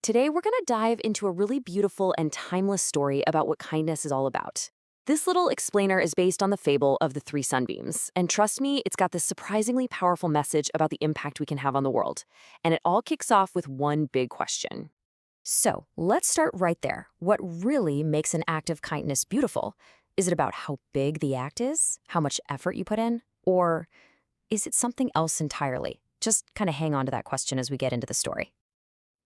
Today, we're going to dive into a really beautiful and timeless story about what kindness is all about. This little explainer is based on the fable of the Three Sunbeams, and trust me, it's got this surprisingly powerful message about the impact we can have on the world. And it all kicks off with one big question. So let's start right there. What really makes an act of kindness beautiful? Is it about how big the act is, how much effort you put in, or is it something else entirely? Just kind of hang on to that question as we get into the story.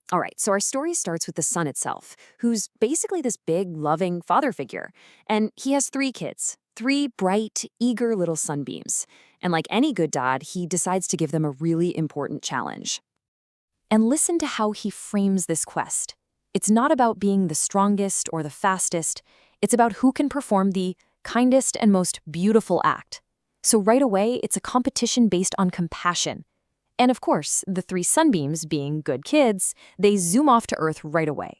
All right, so our story starts with the sun itself, who's basically this big, loving father figure. And he has three kids, three bright, eager little sunbeams. And like any good dad, he decides to give them a really important challenge. And listen to how he frames this quest. It's not about being the strongest or the fastest. It's about who can perform the kindest and most beautiful act. So right away, it's a competition based on compassion. And of course, the three sunbeams, being good kids, they zoom off to Earth right away.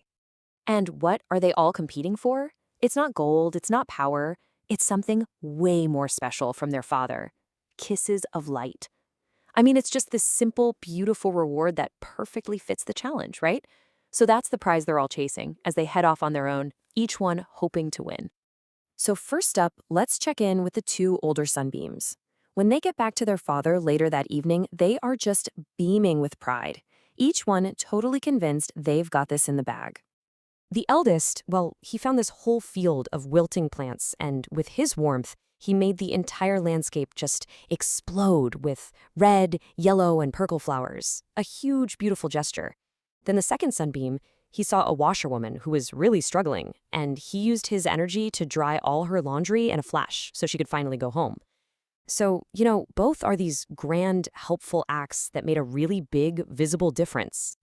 And what are they all competing for? It's not gold, it's not power. It's something way more special from their father. Kisses of light. I mean, it's just this simple, beautiful reward that perfectly fits the challenge, right? So that's the prize they're all chasing as they head off on their own, each one hoping to win. So first up, let's check in with the two older sunbeams. When they get back to their father later that evening, they are just beaming with pride, each one totally convinced they've got this in the bag. The eldest, well, he found this whole field of wilting plants, and with his warmth, he made the entire landscape just explode with red, yellow, and purple flowers. A huge, beautiful gesture. Then the second sunbeam, he saw a washerwoman who was really struggling, and he used his energy to dry all her laundry in a flash so she could finally go home. So, both are these grand, helpful acts that made a really big, visible difference.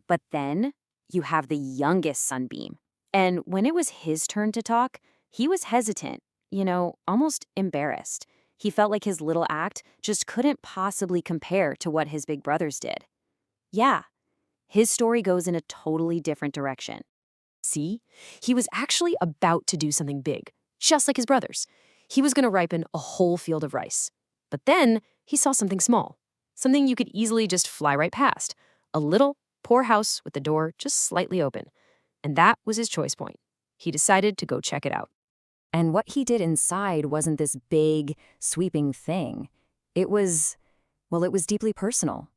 But then you have the youngest sunbeam. And when it was his turn to talk, he was hesitant, almost embarrassed. He felt like his little act just couldn't possibly compare to what his big brothers did. Yeah, his story goes in a totally different direction. See, he was actually about to do something big, just like his brothers. He was going to ripen a whole field of rice. But then he saw something small, something you could easily just fly right past, a little, poor house with the door just slightly open. And that was his choice point. He decided to go check it out. And what he did inside wasn't this big, sweeping thing. It was deeply personal.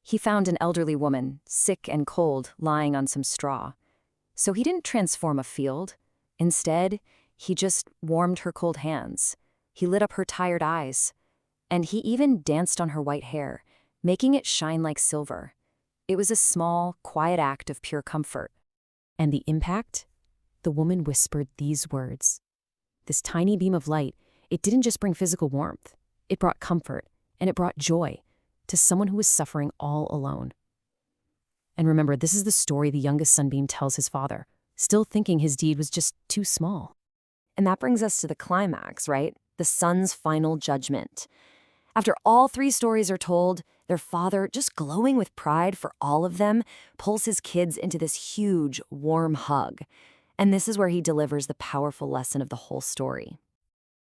He found an elderly woman, sick and cold, lying on some straw. So he didn't transform a field. Instead, he just warmed her cold hands. He lit up her tired eyes. And he even danced on her white hair, making it shine like silver. It was a small, quiet act of pure comfort. And the impact? The woman whispered these words. This tiny beam of light, it didn't just bring physical warmth. It brought comfort, and it brought joy to someone who was suffering all alone. And remember, this is the story the youngest sunbeam tells his father, still thinking his deed was just too small. And that brings us to the climax, right? The son's final judgment. After all three stories are told, their father, just glowing with pride for all of them, pulls his kids into this huge, warm hug. And this is where he delivers the powerful lesson of the whole story.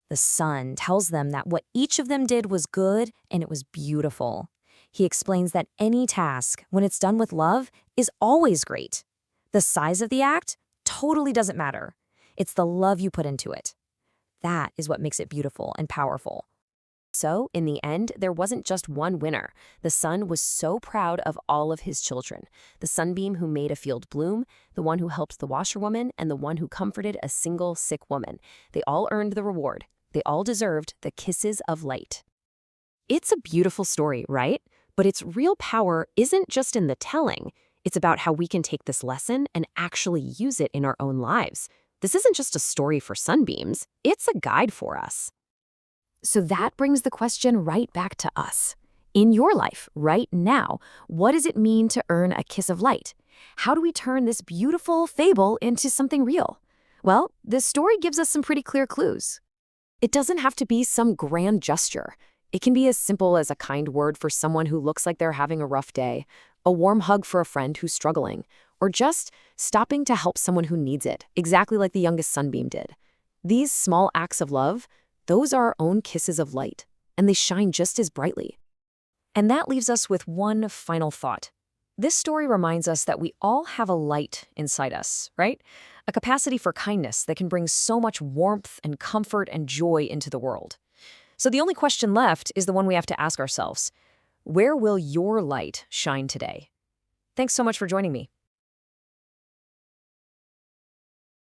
The son tells them that what each of them did was good and it was beautiful. He explains that any task, when it's done with love, is always great. The size of the act totally doesn't matter. It's the love you put into it. That is what makes it beautiful and powerful. So, in the end, there wasn't just one winner. The son was so proud of all of his children. The sunbeam who made a field bloom, the one who helped the washerwoman, and the one who comforted a single sick woman. They all earned the reward. They all deserved the kisses of light. It's a beautiful story, right? But its real power isn't just in the telling. It's about how we can take this lesson and actually use it in our own lives. This isn't just a story for sunbeams. It's a guide for us. So that brings the question right back to us. In your life, right now, what does it mean to earn a kiss of light? How do we turn this beautiful fable into something real? Well, this story gives us some pretty clear clues. It doesn't have to be some grand gesture. It can be as simple as a kind word for someone who looks like they're having a rough day, a warm hug for a friend who's struggling, or just stopping to help someone who needs it, exactly like the youngest sunbeam did. These small acts of love, those are our own kisses of light, and they shine just as brightly. And that leaves us with one final thought. This story reminds us that we all have a light inside us, right? A capacity for kindness that can bring so much warmth and comfort and joy into the world. So the only question left is the one we have to ask ourselves. Where will your light shine today? Thanks so much for joining me.